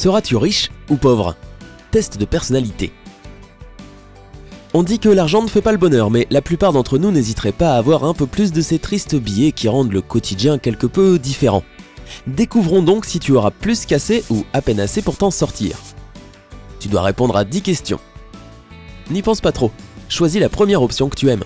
Seras-tu riche ou pauvre? Test de personnalité. On dit que l'argent ne fait pas le bonheur, mais la plupart d'entre nous n'hésiteraient pas à avoir un peu plus de ces tristes billets qui rendent le quotidien quelque peu différent. Découvrons donc si tu auras plus qu'assez ou à peine assez pour t'en sortir. Tu dois répondre à 10 questions. N'y pense pas trop, choisis la première option que tu aimes.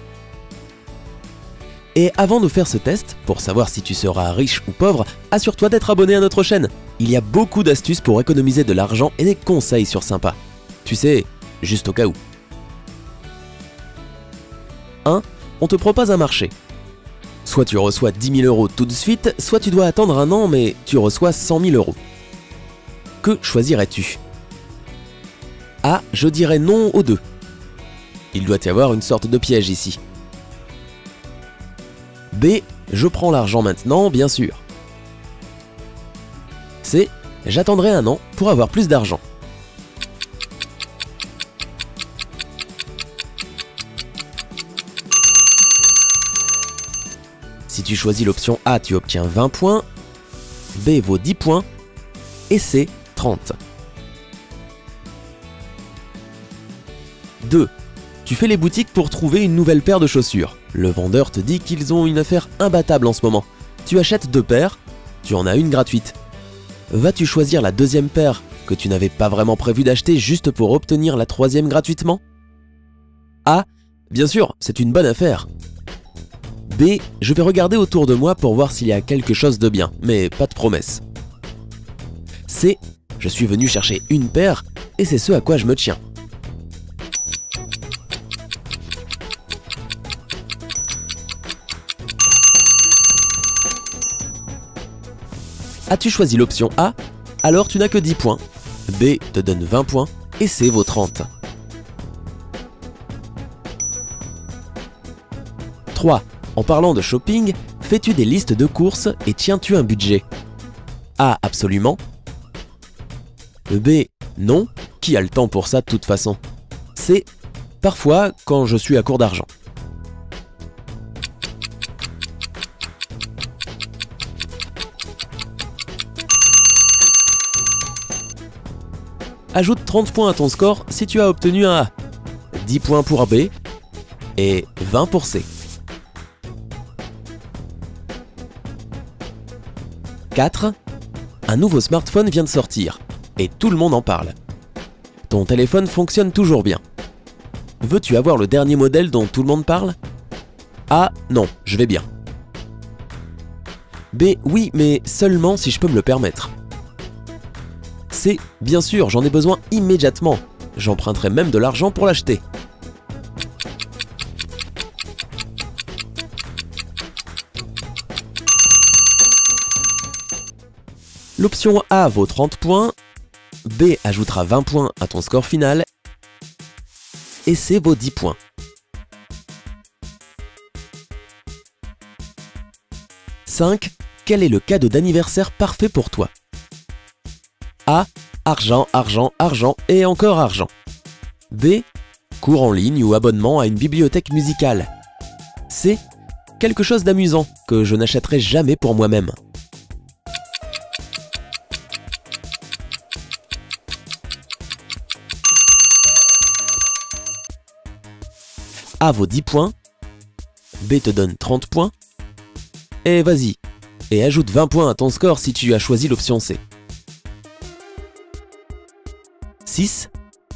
Et avant de faire ce test, pour savoir si tu seras riche ou pauvre, assure-toi d'être abonné à notre chaîne. Il y a beaucoup d'astuces pour économiser de l'argent et des conseils sur sympa. Tu sais, juste au cas où. 1. On te propose un marché. Soit tu reçois 10 000 € tout de suite, soit tu dois attendre un an mais tu reçois 100 000 €. Que choisirais-tu? A. Je dirais non aux deux. Il doit y avoir une sorte de piège ici. B. Je prends l'argent maintenant, bien sûr. C. J'attendrai un an pour avoir plus d'argent. Si tu choisis l'option A, tu obtiens 20 points, B vaut 10 points et C 30. 2. Tu fais les boutiques pour trouver une nouvelle paire de chaussures. Le vendeur te dit qu'ils ont une affaire imbattable en ce moment. Tu achètes 2 paires, tu en as une gratuite. Vas-tu choisir la deuxième paire que tu n'avais pas vraiment prévu d'acheter juste pour obtenir la troisième gratuitement? A. Bien sûr, c'est une bonne affaire. B. Je vais regarder autour de moi pour voir s'il y a quelque chose de bien, mais pas de promesse. C. Je suis venu chercher une paire et c'est ce à quoi je me tiens. As-tu choisi l'option A? Alors tu n'as que 10 points. B te donne 20 points et C vaut 30. 3. En parlant de shopping, fais-tu des listes de courses et tiens-tu un budget? A. Absolument. B. Non. Qui a le temps pour ça de toute façon? C. Parfois quand je suis à court d'argent. Ajoute 30 points à ton score si tu as obtenu un A, 10 points pour B et 20 pour C. 4. Un nouveau smartphone vient de sortir et tout le monde en parle. Ton téléphone fonctionne toujours bien. Veux-tu avoir le dernier modèle dont tout le monde parle? A. Non, je vais bien. B. Oui, mais seulement si je peux me le permettre. C. Bien sûr, j'en ai besoin immédiatement. J'emprunterai même de l'argent pour l'acheter. L'option A vaut 30 points, B ajoutera 20 points à ton score final et C vaut 10 points. « 5. Quel est le cadeau d'anniversaire parfait pour toi? A. Argent, argent, argent et encore argent. B. Cours en ligne ou abonnement à une bibliothèque musicale. C. Quelque chose d'amusant que je n'achèterai jamais pour moi-même. A vaut 10 points, B te donne 30 points, et vas-y, et ajoute 20 points à ton score si tu as choisi l'option C. 6.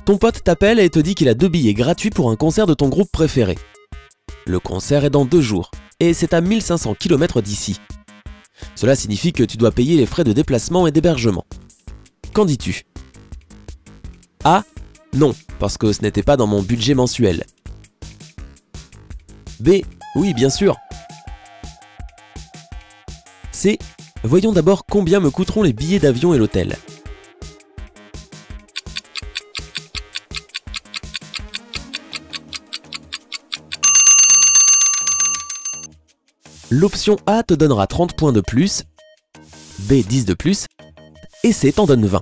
Ton pote t'appelle et te dit qu'il a 2 billets gratuits pour un concert de ton groupe préféré. Le concert est dans 2 jours, et c'est à 1500 km d'ici. Cela signifie que tu dois payer les frais de déplacement et d'hébergement. Qu'en dis-tu? A. Non, parce que ce n'était pas dans mon budget mensuel. B. Oui, bien sûr. C. Voyons d'abord combien me coûteront les billets d'avion et l'hôtel. L'option A te donnera 30 points de plus, B 10 de plus, et C t'en donne 20.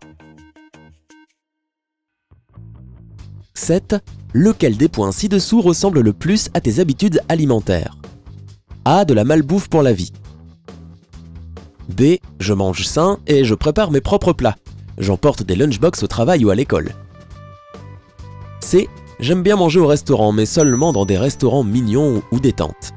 7. Lequel des points ci-dessous ressemble le plus à tes habitudes alimentaires? A. De la malbouffe pour la vie. B. Je mange sain et je prépare mes propres plats. J'emporte des lunchbox au travail ou à l'école. C. J'aime bien manger au restaurant, mais seulement dans des restaurants mignons ou détente.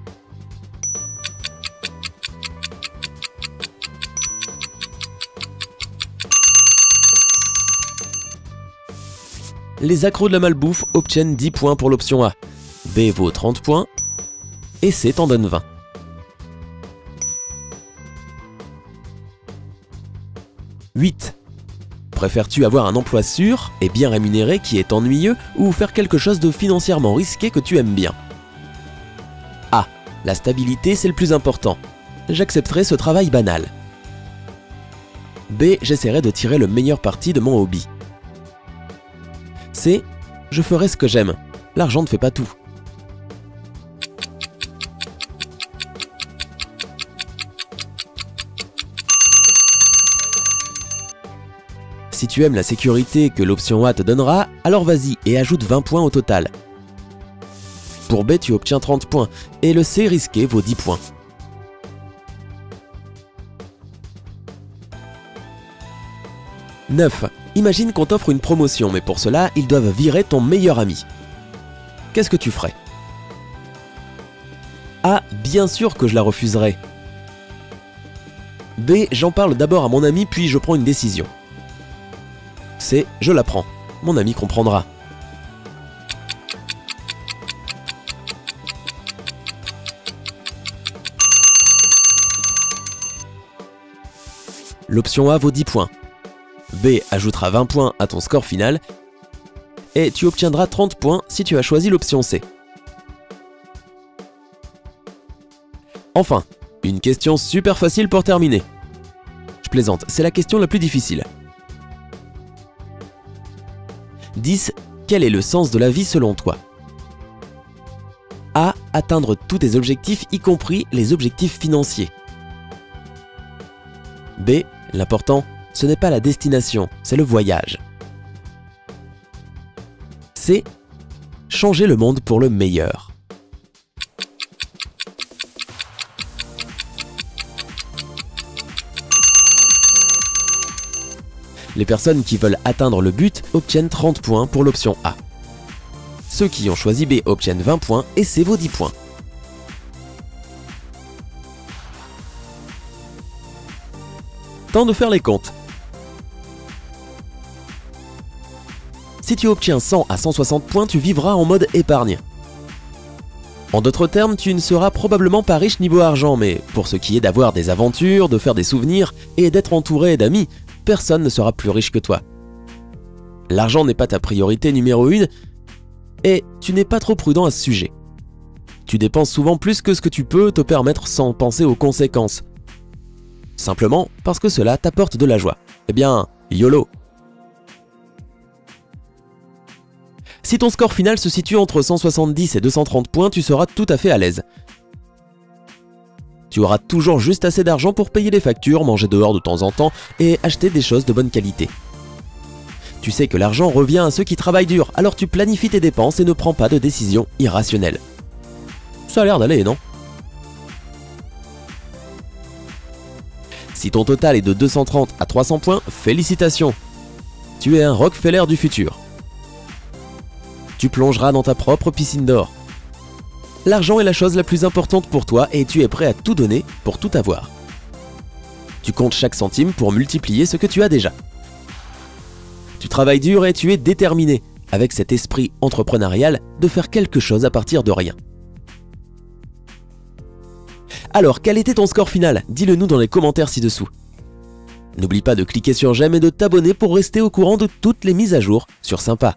Les accros de la malbouffe obtiennent 10 points pour l'option A. B vaut 30 points et C t'en donne 20. « 8. Préfères-tu avoir un emploi sûr et bien rémunéré qui est ennuyeux ou faire quelque chose de financièrement risqué que tu aimes bien? A. La stabilité, c'est le plus important. J'accepterai ce travail banal. B. J'essaierai de tirer le meilleur parti de mon hobby. C. Je ferai ce que j'aime. L'argent ne fait pas tout. Si tu aimes la sécurité que l'option A te donnera, alors vas-y et ajoute 20 points au total. Pour B, tu obtiens 30 points et le C risqué vaut 10 points. « 9. Imagine qu'on t'offre une promotion, mais pour cela, ils doivent virer ton meilleur ami. Qu'est-ce que tu ferais? A. Bien sûr que je la refuserai. B. J'en parle d'abord à mon ami, puis je prends une décision. C. Je la prends. Mon ami comprendra. L'option A vaut 10 points. B ajoutera 20 points à ton score final et tu obtiendras 30 points si tu as choisi l'option C. Enfin, une question super facile pour terminer. Je plaisante, c'est la question la plus difficile. 10. Quel est le sens de la vie selon toi? A. Atteindre tous tes objectifs, y compris les objectifs financiers. B. L'important, ce n'est pas la destination, c'est le voyage. C. Changer le monde pour le meilleur. Les personnes qui veulent atteindre le but obtiennent 30 points pour l'option A. Ceux qui ont choisi B obtiennent 20 points et C vaut 10 points. Temps de faire les comptes. Si tu obtiens 100 à 160 points, tu vivras en mode épargne. En d'autres termes, tu ne seras probablement pas riche niveau argent, mais pour ce qui est d'avoir des aventures, de faire des souvenirs et d'être entouré d'amis, personne ne sera plus riche que toi. L'argent n'est pas ta priorité numéro 1 et tu n'es pas trop prudent à ce sujet. Tu dépenses souvent plus que ce que tu peux te permettre sans penser aux conséquences. Simplement parce que cela t'apporte de la joie. Eh bien, YOLO! Si ton score final se situe entre 170 et 230 points, tu seras tout à fait à l'aise. Tu auras toujours juste assez d'argent pour payer les factures, manger dehors de temps en temps et acheter des choses de bonne qualité. Tu sais que l'argent revient à ceux qui travaillent dur, alors tu planifies tes dépenses et ne prends pas de décisions irrationnelles. Ça a l'air d'aller, non? Si ton total est de 230 à 300 points, félicitations! Tu es un Rockefeller du futur. Tu plongeras dans ta propre piscine d'or. L'argent est la chose la plus importante pour toi et tu es prêt à tout donner pour tout avoir. Tu comptes chaque centime pour multiplier ce que tu as déjà. Tu travailles dur et tu es déterminé, avec cet esprit entrepreneurial, de faire quelque chose à partir de rien. Alors, quel était ton score final? Dis-le nous dans les commentaires ci-dessous. N'oublie pas de cliquer sur j'aime et de t'abonner pour rester au courant de toutes les mises à jour sur Sympa.